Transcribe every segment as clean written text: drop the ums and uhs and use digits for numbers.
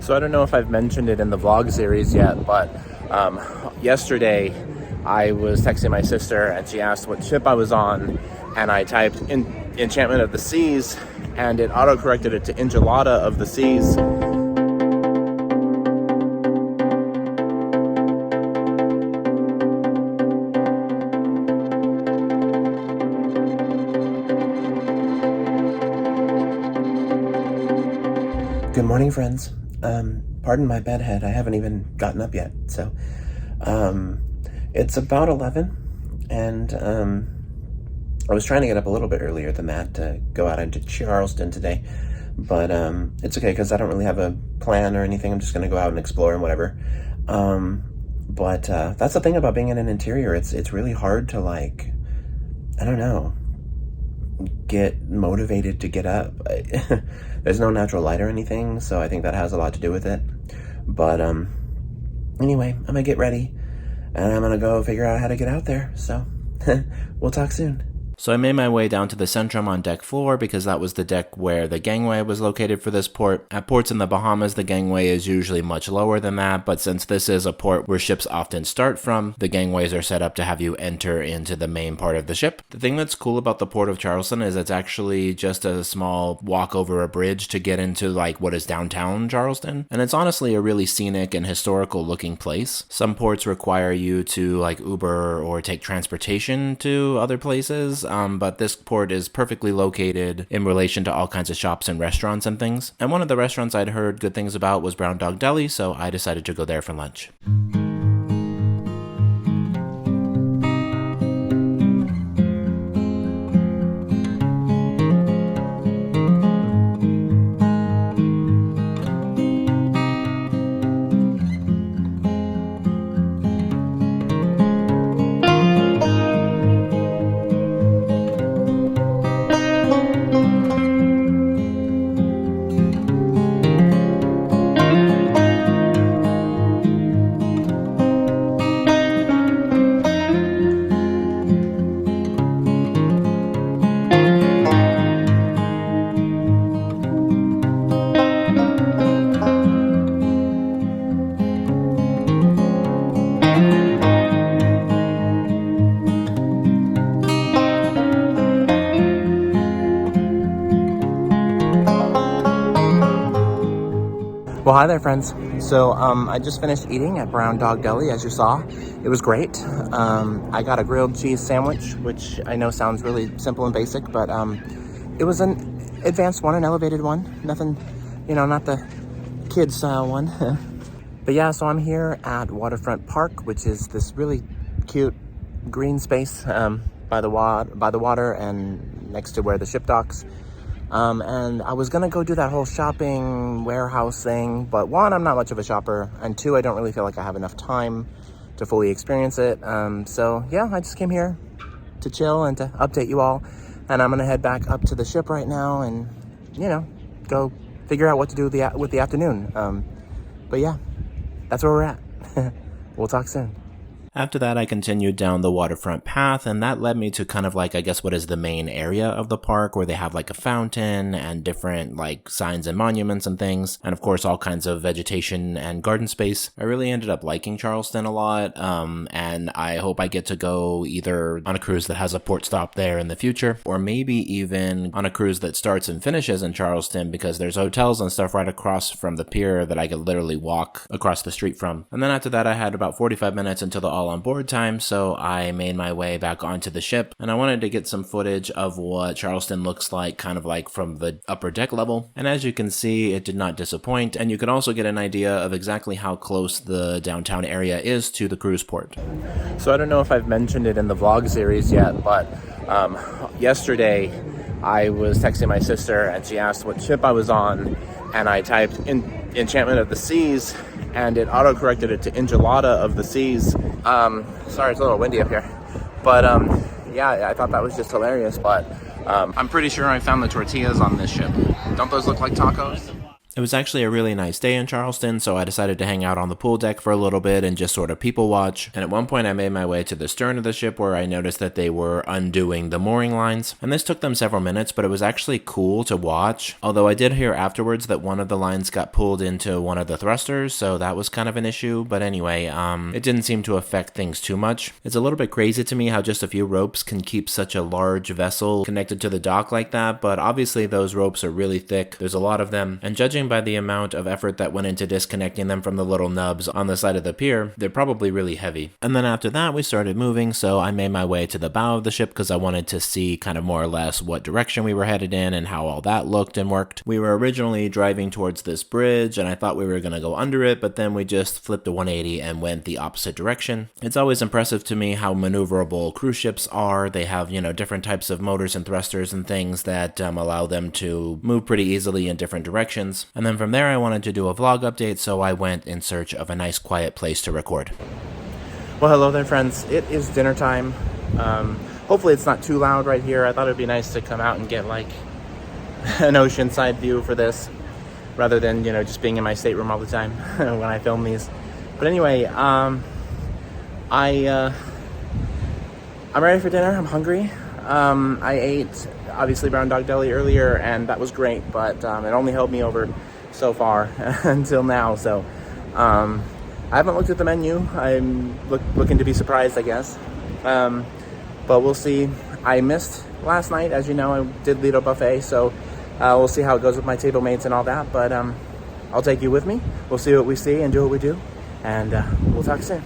So I don't know if I've mentioned it in the vlog series yet, but yesterday I was texting my sister and she asked what ship I was on, and I typed in Enchantment of the Seas and it auto-corrected it to Enchilada of the Seas. Good morning, friends. Pardon my bedhead. I haven't even gotten up yet. So, it's about 11, and I was trying to get up a little bit earlier than that to go out into Charleston today, but it's okay because I don't really have a plan or anything. I'm just going to go out and explore and whatever. But that's the thing about being in an interior. It's really hard to, like, I don't know, get motivated to get up. There's no natural light or anything, so I think that has a lot to do with it. But anyway, I'm gonna get ready and I'm gonna go figure out how to get out there. So we'll talk soon. So I made my way down to the Centrum on deck 4 because that was the deck where the gangway was located for this port. At ports in the Bahamas, the gangway is usually much lower than that, but since this is a port where ships often start from, the gangways are set up to have you enter into the main part of the ship. The thing that's cool about the port of Charleston is it's actually just a small walk over a bridge to get into like what is downtown Charleston, and it's honestly a really scenic and historical looking place. Some ports require you to like Uber or take transportation to other places. But this port is perfectly located in relation to all kinds of shops and restaurants and things. And one of the restaurants I'd heard good things about was Brown Dog Deli, so I decided to go there for lunch. Well, hi there, friends. So I just finished eating at Brown Dog Deli, as you saw. It was great. I got a grilled cheese sandwich, which I know sounds really simple and basic, but it was an advanced one, an elevated one. Nothing, you know, not the kid style one. But yeah, so I'm here at Waterfront Park, which is this really cute green space by the water and next to where the ship docks. And I was gonna go do that whole shopping warehouse thing, but one, I'm not much of a shopper, and two, I don't really feel like I have enough time to fully experience it. So yeah, I just came here to chill and to update you all, and I'm gonna head back up to the ship right now and, you know, go figure out what to do with the afternoon. But yeah, that's where we're at. We'll talk soon. After that, I continued down the waterfront path, and that led me to kind of like, I guess, what is the main area of the park, where they have like a fountain and different like signs and monuments and things, and of course all kinds of vegetation and garden space. I really ended up liking Charleston a lot, and I hope I get to go either on a cruise that has a port stop there in the future, or maybe even on a cruise that starts and finishes in Charleston, because there's hotels and stuff right across from the pier that I could literally walk across the street from. And then after that, I had about 45 minutes until the all on board time, so I made my way back onto the ship, and I wanted to get some footage of what Charleston looks like, kind of like from the upper deck level. And as you can see, it did not disappoint, and you can also get an idea of exactly how close the downtown area is to the cruise port. So I don't know if I've mentioned it in the vlog series yet, but yesterday I was texting my sister and she asked what ship I was on, and I typed in Enchantment of the Seas and it auto-corrected it to Enchilada of the Seas. Sorry, it's a little windy up here. But yeah, I thought that was just hilarious. But I'm pretty sure I found the tortillas on this ship. Don't those look like tacos? It was actually a really nice day in Charleston, so I decided to hang out on the pool deck for a little bit and just sort of people watch. And at one point I made my way to the stern of the ship where I noticed that they were undoing the mooring lines. And this took them several minutes, but it was actually cool to watch. Although I did hear afterwards that one of the lines got pulled into one of the thrusters, so that was kind of an issue. But anyway, it didn't seem to affect things too much. It's a little bit crazy to me how just a few ropes can keep such a large vessel connected to the dock like that, but obviously those ropes are really thick. There's a lot of them, and judging by the amount of effort that went into disconnecting them from the little nubs on the side of the pier, they're probably really heavy. And then after that we started moving, so I made my way to the bow of the ship because I wanted to see kind of more or less what direction we were headed in and how all that looked and worked. We were originally driving towards this bridge and I thought we were going to go under it, but then we just flipped a 180 and went the opposite direction. It's always impressive to me how maneuverable cruise ships are. They have, different types of motors and thrusters and things that allow them to move pretty easily in different directions. And then from there I wanted to do a vlog update, so I went in search of a nice quiet place to record. Well, hello there, friends. It is dinner time. Hopefully it's not too loud right here. I thought it would be nice to come out and get like an oceanside view for this, rather than just being in my stateroom all the time when I film these. But anyway, I'm ready for dinner. I'm hungry. I ate obviously Brown Dog Deli earlier, and that was great, but it only held me over so far until now. So I haven't looked at the menu. I'm looking to be surprised, I guess. But we'll see. I missed last night, as you know. I did Lido Buffet, so we'll see how it goes with my table mates and all that. But I'll take you with me. We'll see what we see and do what we do, and we'll talk soon.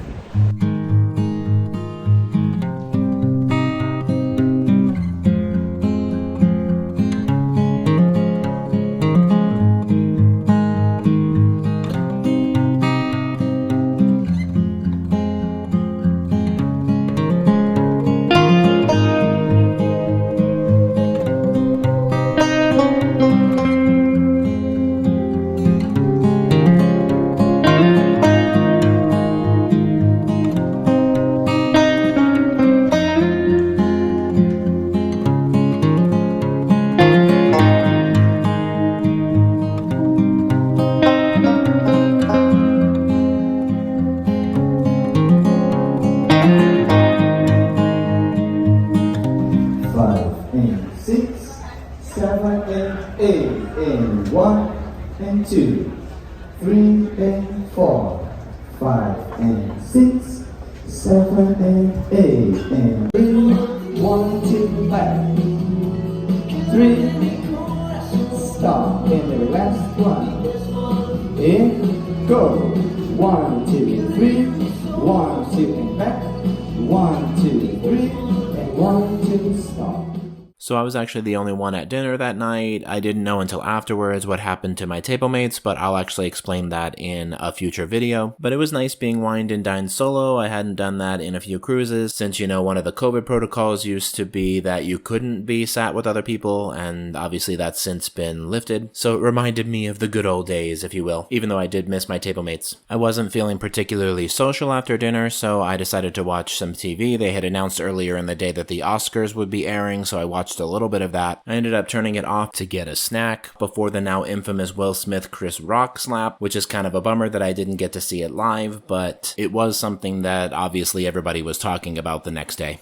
And 1 and 2, 3 and 4, 5 and 6, 7 and 8 and 3, 1, 2, left, 3, stop, and the last one, in, go, 1, 2, 3, 1, 2 and back, 1, 2, 3, and 1, 2, stop. So I was actually the only one at dinner that night. I didn't know until afterwards what happened to my table mates, but I'll actually explain that in a future video. But it was nice being wined and dined solo. I hadn't done that in a few cruises since, one of the COVID protocols used to be that you couldn't be sat with other people, and obviously that's since been lifted. So it reminded me of the good old days, if you will, even though I did miss my table mates. I wasn't feeling particularly social after dinner, so I decided to watch some TV. They had announced earlier in the day that the Oscars would be airing, so I watched a little bit of that. I ended up turning it off to get a snack before the now infamous Will Smith Chris Rock slap, which is kind of a bummer that I didn't get to see it live, but it was something that obviously everybody was talking about the next day.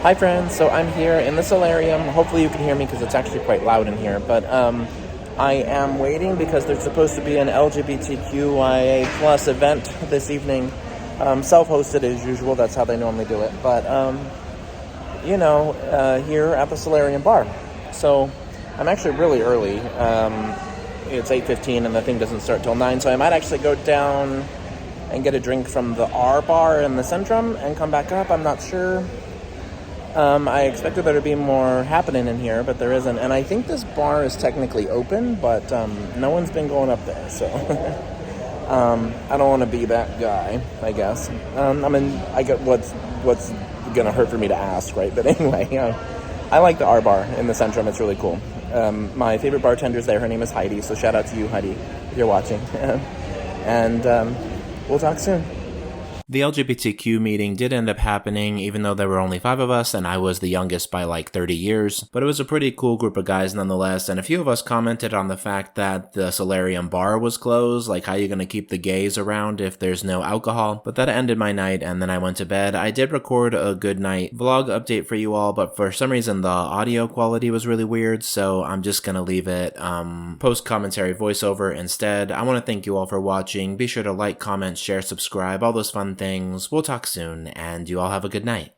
Hi friends, so I'm here in the solarium. Hopefully you can hear me because it's actually quite loud in here, but I am waiting because there's supposed to be an LGBTQIA plus event this evening. Self-hosted as usual, that's how they normally do it, but here at the Solarium bar. So I'm actually really early. It's 8:15 and the thing doesn't start till 9, so I might actually go down and get a drink from the R bar in the Centrum and come back up. I'm not sure. I expected there to be more happening in here, but there isn't. And I think this bar is technically open, but no one's been going up there, so I don't want to be that guy, I guess. I get what's gonna hurt for me to ask, right? But anyway, I like the R bar in the Centrum. It's really cool. My favorite bartender's there. Her name is Heidi, so shout out to you, Heidi, if you're watching. And we'll talk soon. The LGBTQ meeting did end up happening, even though there were only 5 of us and I was the youngest by like 30 years, but it was a pretty cool group of guys nonetheless, and a few of us commented on the fact that the Solarium bar was closed, like how you gonna keep the gays around if there's no alcohol, but that ended my night and then I went to bed. I did record a good night vlog update for you all, but for some reason the audio quality was really weird, so I'm just gonna leave it post-commentary voiceover instead. I want to thank you all for watching. Be sure to like, comment, share, subscribe, all those fun things. We'll talk soon, and you all have a good night.